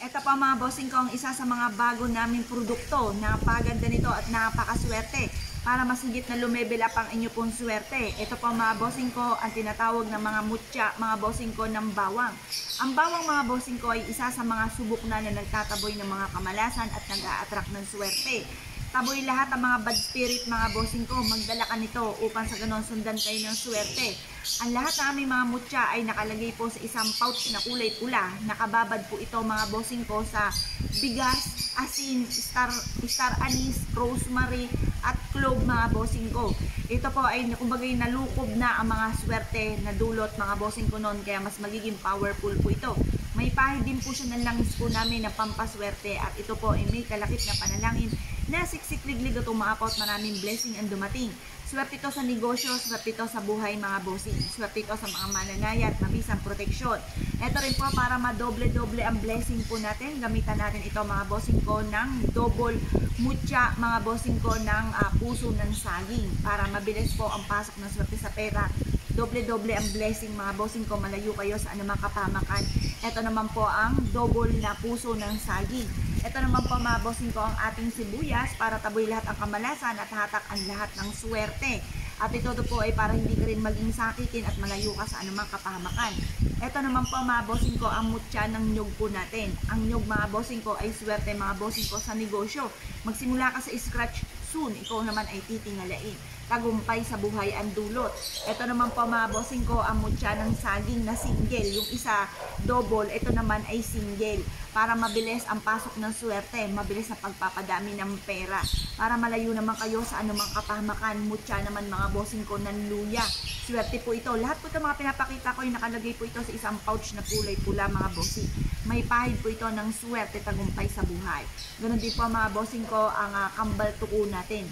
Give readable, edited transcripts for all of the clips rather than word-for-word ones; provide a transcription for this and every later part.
Ito pa mga bossing ko, ang isa sa mga bago naming produkto. Napakaganda nito at napakaswerte para masigit na lumebel up ang inyo pong swerte. Ito pa mga bossing ko, ang tinatawag ng mga mutya, mga bossing ko ng bawang. Ang bawang mga bossing ko ay isa sa mga subok na nagtataboy ng mga kamalasan at nag-a-attract ng swerte. Taboy lahat ang mga bad spirit mga bossing ko, magdala ka nito upang sa ganon sundan kayo ng swerte. Ang lahat ng aming mga mutya ay nakalagay po sa isang pouch na kulay pula. Nakababad po ito mga bossing ko sa bigas, asin, star anise, rosemary at clove mga bossing ko. Ito po ay kumbagay nalukob na ang mga swerte na dulot mga bossing ko noon, kaya mas magiging powerful po ito. May pahid din po siya ng langis po namin na pampaswerte at ito po ay may kalakip na panalangin na siksik-liglig at umaakot, maraming blessing ang dumating. Swerte ito sa negosyo, swerte ito sa buhay mga bossing, swerte ito sa mga mananaya at mabisang proteksyon. Ito rin po para madoble-doble ang blessing po natin, gamitan natin ito mga bossing ko ng double mutya mga bossing ko ng puso ng saging para mabilis po ang pasok ng swerte sa pera. Doble-doble ang blessing mga bossing ko, malayo kayo sa anumang kapamakan. Ito naman po ang double na puso ng saging. Ito naman po mga bossing ko ang ating sibuyas para taboy lahat ang kamalasan at hatak ang lahat ng swerte. At ito po ay para hindi ka rin maging sakitin at malayo ka sa anumang kapahamakan. Ito naman po mga bossing ko ang mutya ng nyug po natin. Ang nyug mga bossing ko ay swerte mga bossing ko sa negosyo. Magsimula ka sa scratch soon, ikaw naman ay titingalain. Tagumpay sa buhay ang dulot. Ito naman po mga bossing ko ang mutya ng saging na single. Yung isa double, ito naman ay single. Para mabilis ang pasok ng swerte, mabilis ang pagpapadami ng pera. Para malayo naman kayo sa anumang kapahamakan. Mutya naman mga bossing ko ng luya. Swerte po ito. Lahat po ito mga pinapakita ko ay nakalagay po ito sa isang pouch na kulay pula mga bossing. May pahid po ito ng swerte, tagumpay sa buhay. Ganon din po mga bossing ko ang kambal tuko natin.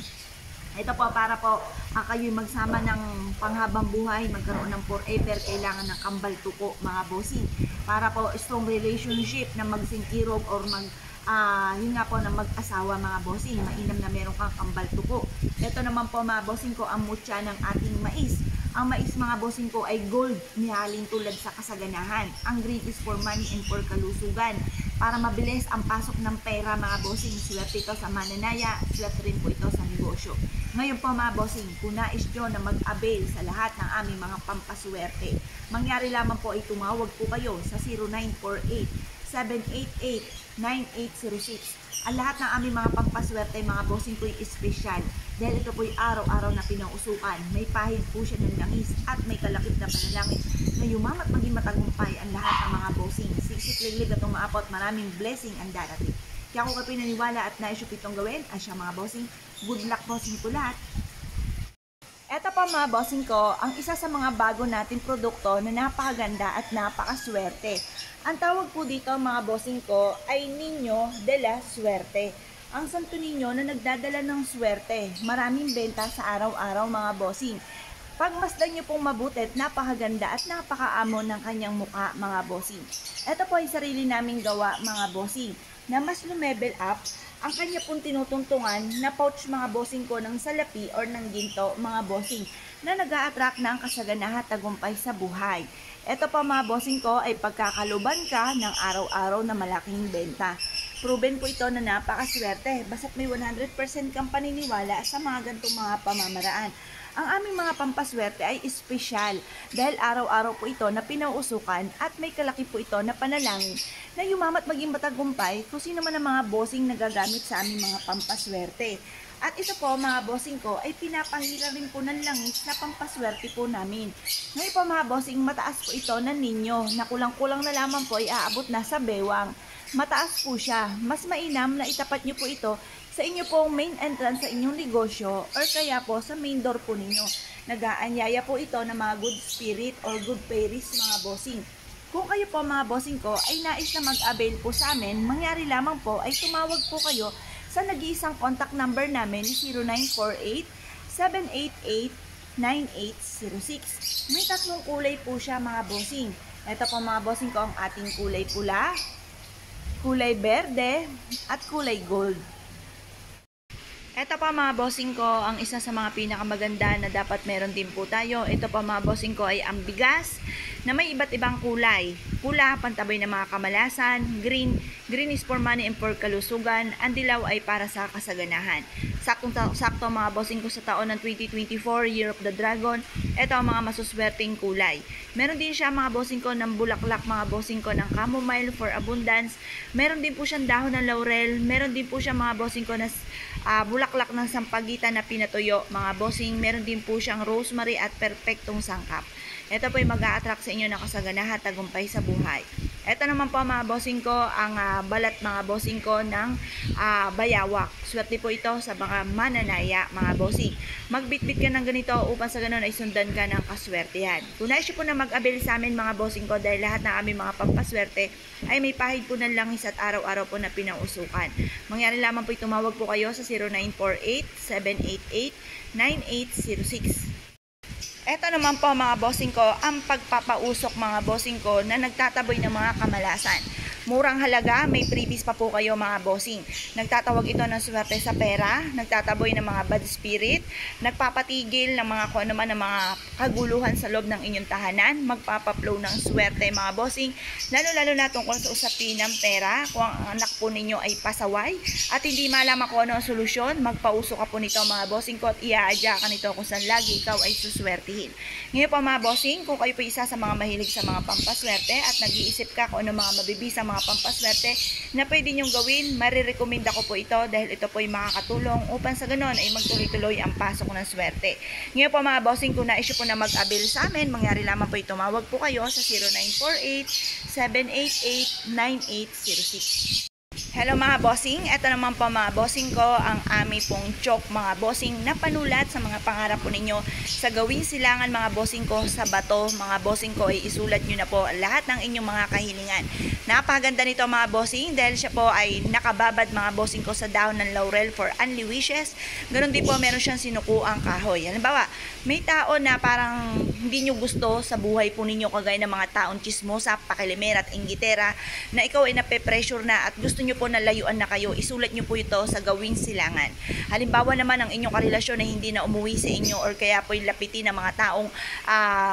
Ito po para po kayo magsama ng panghabang buhay, magkaroon ng forever, kailangan ng kambal tuko mga bossing. Para po strong relationship na magsingkirog or yun nga po na mag-asawa mga bossing, mainam na meron kang kambal tuko. Ito naman po mga bossing ko ang mutya ng ating mais. Ang mais mga bossing ko ay gold, nihaling tulad sa kasaganahan. Ang green is for money and for kalusugan. Para mabilis ang pasok ng pera mga bossing, swerte ito sa mananaya, swerte rin po ito sa negosyo. Ngayon po mga bossing, kung nais nyo na mag-avail sa lahat ng aming mga pampaswerte, mangyari lamang po ay tumawag po kayo sa 0948-788-9806. Ang lahat ng aming mga pampaswerte mga bossing po ay espesyal dahil ito po ay araw-araw na pinausukan. May pahid po siya ng langis at may kalakip na panalangin na yumamat maging matagumpay ang lahat ng mga bossing. Siksik-liglig at umaapot, maraming blessing ang darating. Kaya kung kayo pinaniwala at nais nyo itong gawin, asya mga bossing, good luck bossing po lahat. Eto pa mga bossing ko, ang isa sa mga bago nating produkto na napakaganda at napakaswerte. Ang tawag po dito mga bossing ko ay Niño de la Suerte. Ang santo ninyo na nagdadala ng swerte. Maraming benta sa araw-araw mga bossing. Pagmasdan nyo pong mabuti at napakaganda at napakaamo ng kanyang muka mga bossing. Ito po ay sarili naming gawa mga bossing na mas lumevel up ang kanya pong tinutungtungan na pouch mga bossing ko ng salapi or ng ginto mga bossing na nag-a-attract ng kasaganahan at tagumpay sa buhay. Ito pa mga bossing ko ay pagkakaluban ka ng araw-araw na malaking benta. Proven po ito na napakaswerte basta't may 100% kang paniniwala sa mga gantong mga pamamaraan. Ang aming mga pampaswerte ay espesyal dahil araw-araw po ito na pinauusukan at may kalaki po ito na panalangin na yumamat maging matagumpay kung sino man ang mga bossing na gagamit sa aming mga pampaswerte. At ito po mga bossing ko ay pinapahira rin po ng langis na pampaswerte po namin. Ngayon po mga bossing, mataas po ito na ninyo na kulang-kulang na lamang po ay aabot na sa bewang. Mataas po siya. Mas mainam na itapat nyo po ito sa inyo pong main entrance sa inyong negosyo or kaya po sa main door po ninyo. Nag-aanyaya po ito ng mga good spirit or good fairies mga bossing. Kung kayo po mga bossing ko ay nais na mag-avail po sa amin, mangyari lamang po ay tumawag po kayo sa nag-iisang contact number namin 0948-788-9806. May tatlong kulay po siya mga bossing. Ito po mga bossing ko ang ating kulay pula, kulay berde, at kulay gold. Ito pa mga bossing ko, ang isa sa mga pinakamaganda na dapat meron din po tayo. Ito pa mga bossing ko ay ang bigas na may iba't ibang kulay. Pula, pantabay ng mga kamalasan. Green is for money and for kalusugan. Ang dilaw ay para sa kasaganahan. Sakto mga bossing ko sa taon ng 2024, Year of the Dragon. Ito ang mga masuswerteng kulay. Meron din siya mga bossing ko ng bulaklak, mga bossing ko ng chamomile for abundance. Meron din po siyang dahon ng laurel. Meron din po siya mga bossing ko na bulaklak ng sampagitan na pinatuyo, mga bossing. Meron din po siyang rosemary at perpektong sangkap. Ito po ay mag-a-attract sa inyo ng kasaganahan, tagumpay sa buhay. Ito naman po mga bossing ko, ang balat mga bossing ko ng bayawak. Swerte po ito sa mga mananaya mga bossing. Magbitbit ka ng ganito upang sa ganun ay sundan ka ng kaswertehan. Kung nais po na mag-avail sa amin mga bossing ko, dahil lahat ng aming mga pampaswerte ay may pahid po ng langis at araw-araw po na pinausukan. Mangyari lamang po tumawag po kayo sa 0948-788-9806. Ito naman po mga bossing ko, ang pagpapausok mga bossing ko na nagtataboy ng mga kamalasan. Murang halaga, may freebies pa po kayo mga bossing. Nagtatawag ito ng swerte sa pera, nagtataboy ng mga bad spirit, nagpapatigil ng mga kung ano man ng mga kaguluhan sa loob ng inyong tahanan, magpapaplow ng swerte mga bossing, lalo-lalo na tungkol sa usapin ng pera. Kung ang anak po ninyo ay pasaway at hindi malaman kung ano ang solusyon, magpauso ka po nito mga bossing ko at iaadya ka nito kung saan lagi ikaw ay suswertihin. Ngayon po mga bossing, kung kayo po isa sa mga mahilig sa mga pampaswerte at nag-iisip ka kung ano mga mabibisa mga pampaswerte na pwede nyong gawin, marirekomenda ko po ito dahil ito po ay makakatulong upang sa ganon ay magtuloy-tuloy ang pasok ng swerte. Ngayon po mga bossing, kung nais po na mag-avail sa amin, mangyari lamang po tumawag po kayo sa 0948-788-9806. Hello mga bossing, ito naman po mga bossing ko, ang ami pong chok mga bossing na panulat sa mga pangarap po ninyo sa gawing silangan mga bossing ko sa bato. Mga bossing ko ay isulat nyo na po lahat ng inyong mga kahilingan. Napakaganda nito mga bossing dahil siya po ay nakababad mga bossing ko sa dahon ng laurel for only wishes. Ganon din po meron siyang sinukuang kahoy. Halimbawa, may tao na parang hindi nyo gusto sa buhay po ninyo kagaya ng mga taong chismosa, pakilimer at inggitera na ikaw ay nape-pressure na at gusto nyo po na layuan na kayo, isulat nyo po ito sa gawing silangan. Halimbawa naman ang inyong karelasyon na hindi na umuwi sa inyo or kaya po yung lapitin ng mga taong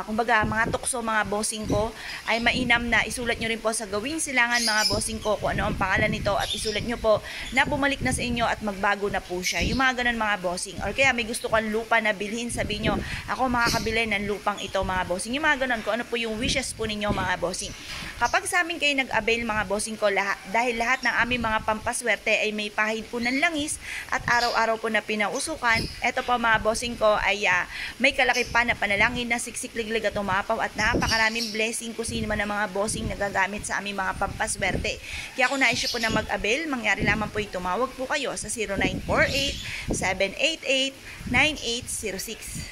kumbaga mga tukso mga bossing ko, ay mainam na isulat nyo rin po sa gawing silangan mga bossing ko kung ano ang pangalan nito at isulat nyo po na bumalik na sa inyo at magbago na po siya. Yung mga ganun mga bossing. Or kaya may gusto kang lupa na bilhin, sabihin nyo, ako makakabili ng lupang ito mga bossing. Yung mga ganun, kung ano po yung wishes po ninyo mga bossing. Kapag sa amin kayo nag-avail mga bossing ko, dahil lahat ng aming mga pampaswerte ay may pahid po ng langis at araw-araw po na pinausukan, eto po mga bossing ko ay may kalakipan na panalangin na siksik-liglig at umapaw at napakaraming blessing kung sino man ang mga bossing na gagamit sa aming mga pampaswerte. Kaya kung nais po na mag-avail, mangyari lamang po tumawag po kayo sa 0948-788-9806.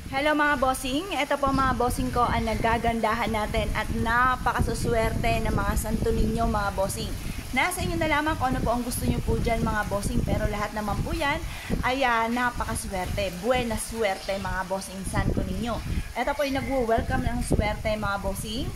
Hello mga bossing, ito po mga bossing ko ang nagagandahan natin at napakasuswerte ng mga santo ninyo mga bossing. Nasa inyo na lamang kung ano po ang gusto nyo po dyan mga bossing, pero lahat naman po yan ay napakaswerte. Buena swerte mga bossing santo ninyo. Ito po yung nagwo-welcome ng swerte mga bossing.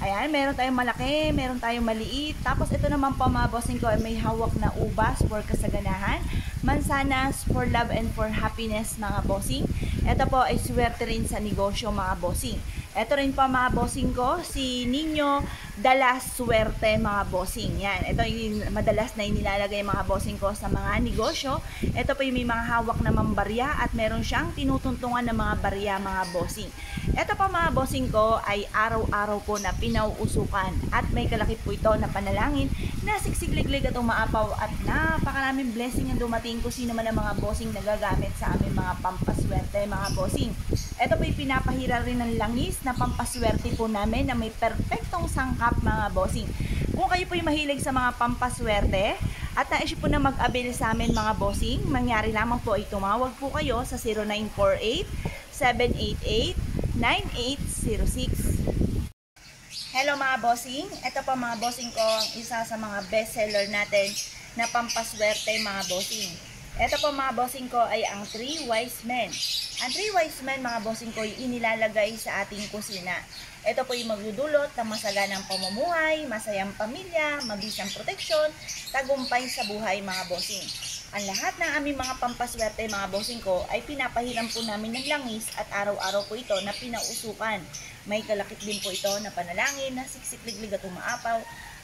Ayan, meron tayong malaki, meron tayong maliit. Tapos ito naman po mga bossing ko ay may hawak na ubas for kasaganahan, mansanas for love and for happiness mga bossing. Ito po ay swerte rin sa negosyo mga bossing. Ito rin po mga bossing ko, si Nino Dalas Swerte mga bossing. Yan, ito yung madalas na inilalagay mga bossing ko sa mga negosyo. Ito po yung may mga hawak na mambarya at meron siyang tinutuntungan ng mga barya mga bossing. Ito po mga bossing ko ay araw-araw po na pinauusukan at may kalaki po ito na panalangin na siksikliglig at umaapaw at napakaraming blessing ang dumating kung sino man ang mga bossing na gagamit sa aming mga pampaswerte mga bossing. Ito po yung pinapahira rin ng langis na pampaswerte po namin na may perfectong sangkap mga bossing. Kung kayo po yung mahilig sa mga pampaswerte at naisip po na mag-avail sa amin mga bossing, mangyari lamang po ay tumawag po kayo sa 0948-788-9806. Hello mga bossing, ito pa mga bossing ko ang isa sa mga bestseller natin na pampaswerte mga bossing. Ito po mga bossing ko ay ang 3 Wise Men. Ang 3 Wise Men mga bossing ko ay inilalagay sa ating kusina. Ito po yung magdudulot ng masaganang pamumuhay, masayang pamilya, mabisang proteksyon, tagumpay sa buhay mga bossing. Ang lahat ng aming mga pampaswerte mga bossing ko ay pinapahiram po namin ng langis at araw-araw po ito na pinausukan. May kalakip din po ito na panalangin na siksik-liglig at umaapaw.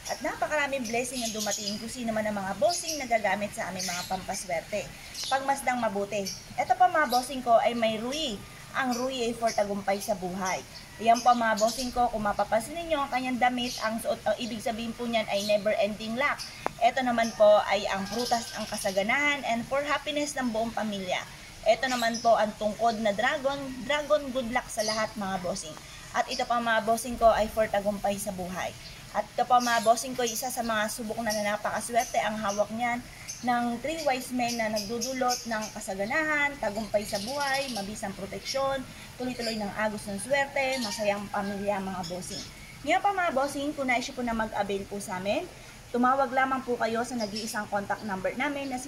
At napakaraming blessing ang dumating kung sino man ang mga bossing na gagamit sa aming mga pampaswerte. Pagmasdang mabuti. Ito pa mga bossing ko ay may Rui. Ang Rui ay for tagumpay sa buhay. Ayan po mga bossing ko, kung mapapansin ninyo ang kanyang damit, ang suot, ang ibig sabihin po niyan ay never ending luck. Ito naman po ay ang prutas, ang kasaganahan and for happiness ng buong pamilya. Ito naman po ang tungkod na dragon good luck sa lahat mga bossing. At ito pa mga bossing ko ay for tagumpay sa buhay. At ito pa mga bossing ko, isa sa mga subok na napakaswerte ang hawak niyan ng 3 wise men na nagdudulot ng kasaganahan, tagumpay sa buhay, mabisang proteksyon, tuloy-tuloy ng agos ng swerte, masayang pamilya mga bossing. Ngayon pa mga bossing, kung nais po na mag-avail po sa amin, tumawag lamang po kayo sa nag-iisang contact number namin na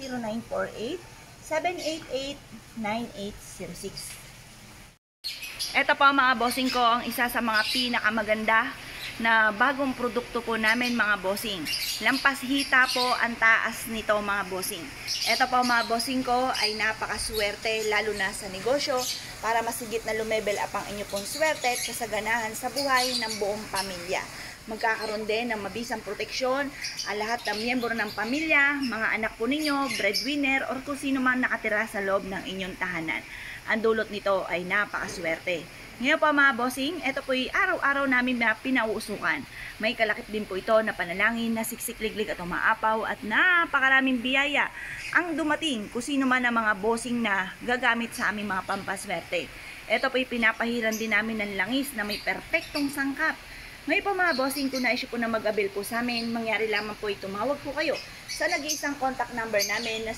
0948-788-9806. Ito po mga bossing ko, ang isa sa mga pinakamaganda na bagong produkto po namin mga bossing. Lampas hita po ang taas nito mga bossing. Ito po mga bossing ko ay napakaswerte lalo na sa negosyo para masigit na lumebel up ang inyo pong swerte at kasaganahan sa buhay ng buong pamilya. Magkakaroon din ng mabisang proteksyon ang lahat ng miyembro ng pamilya, mga anak po ninyo, breadwinner, or kung sino man nakatira sa loob ng inyong tahanan. Ang dulot nito ay napakaswerte. Ngayon po mga bossing, ito po ay araw-araw namin na pinauusukan. May kalakip din po ito na panalangin na siksik-liglig at umaapaw at napakaraming biyaya ang dumating kung sino man ang mga bossing na gagamit sa aming mga pampaswerte. Ito po ay pinapahiran din namin ng langis na may perpektong sangkap. Ngayon po mga bossing, kung nais po na mag-avail po sa amin, mangyari lamang po tumawag po kayo sa nag-iisang contact number namin na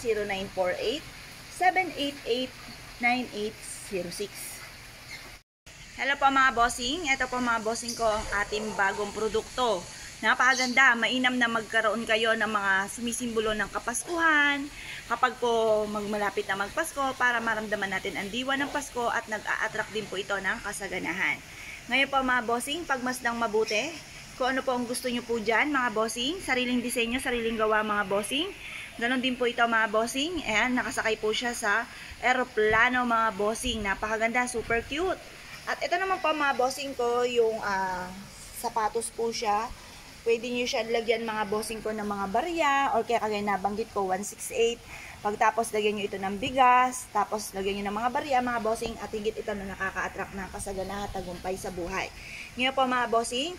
0948-788-9806. Hello po mga bossing, ito po mga bossing ko ang ating bagong produkto. Napakaganda, mainam na magkaroon kayo ng mga sumisimbolo ng Kapaskuhan kapag po magmalapit na magpasko para maramdaman natin ang diwa ng Pasko at nag-a-attract din po ito ng kasaganahan. Ngayon po mga bossing, pagmasdang mabuti, kung ano po ang gusto nyo po dyan mga bossing, sariling disenyo, sariling gawa mga bossing. Ganon din po ito mga bossing, ayan, nakasakay po siya sa aeroplano mga bossing, napakaganda, super cute. At ito naman po mga bossing ko, yung sapatos po siya. Pwede nyo siya lagyan mga bossing ko ng mga barya or kaya kagaya nabanggit ko 168. Pagtapos lagyan nyo ito ng bigas, tapos lagyan nyo ng mga barya mga bossing at higit ito na nakaka-attract ng kasaganahan at tagumpay sa buhay. Ngayon po mga bossing,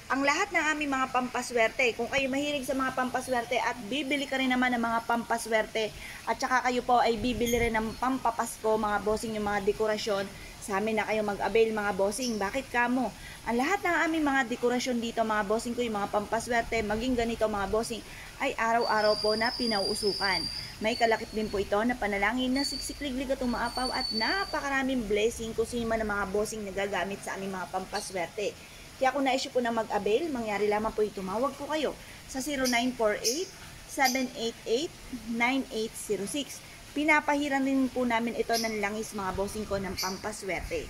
ang lahat ng aming mga pampaswerte, kung kayo mahilig sa mga pampaswerte at bibili ka rin naman ng mga pampaswerte at saka kayo po ay bibili rin ng pampapasko mga bossing yung mga dekorasyon, sa amin na kayo mag-avail mga bossing. Bakit kamo? Ang lahat ng aming mga dekorasyon dito mga bossing ko, yung mga pampaswerte, maging ganito mga bossing, ay araw-araw po na pinauusukan. May kalakip din po ito na panalangin na siksik-liglig at umaapaw at napakaraming blessing kung sino man ang mga bossing na gagamit sa aming mga pampaswerte. Kaya kung na-issue po na mag-avail, mangyari lamang po tumawag po kayo sa 0948-788-9806. Pinapahiran din po namin ito ng langis mga bossing ko ng pampaswerte.